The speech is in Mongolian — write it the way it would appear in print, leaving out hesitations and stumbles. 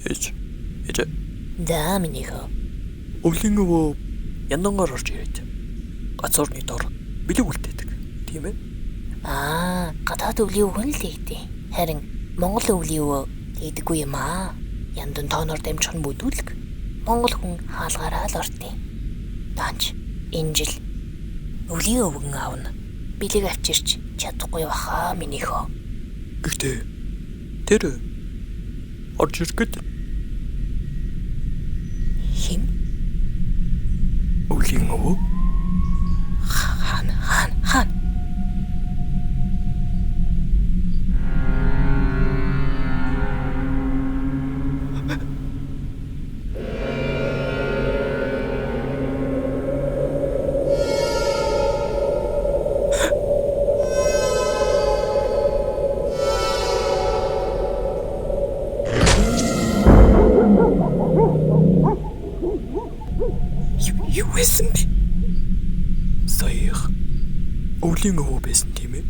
Ээж. За минийхөө. Өвлийн өвөө яндангаар орж ирээд газуурны дор бэлэг үлдээдэг. Тийм ээ? Гадаад өвлийн өвгөн л ийдээ. Харин Монгол өвлийн өвөө ийдэггүй юм аа. Яндан тооноор дамжих нь бүдүүлэг. Монгол хүн хаалгаараа л ортыг. Данч энэ жил өвлийн өвгөн аавна. Бэлэг авчирч чадахгүй баха минийхөө. Гэхдээ тэр орж ирэхэд Хин? өвлийн өвөө Хаан. юу байсан бэ? Сая өвлийн өвөө байсан тийм ээ?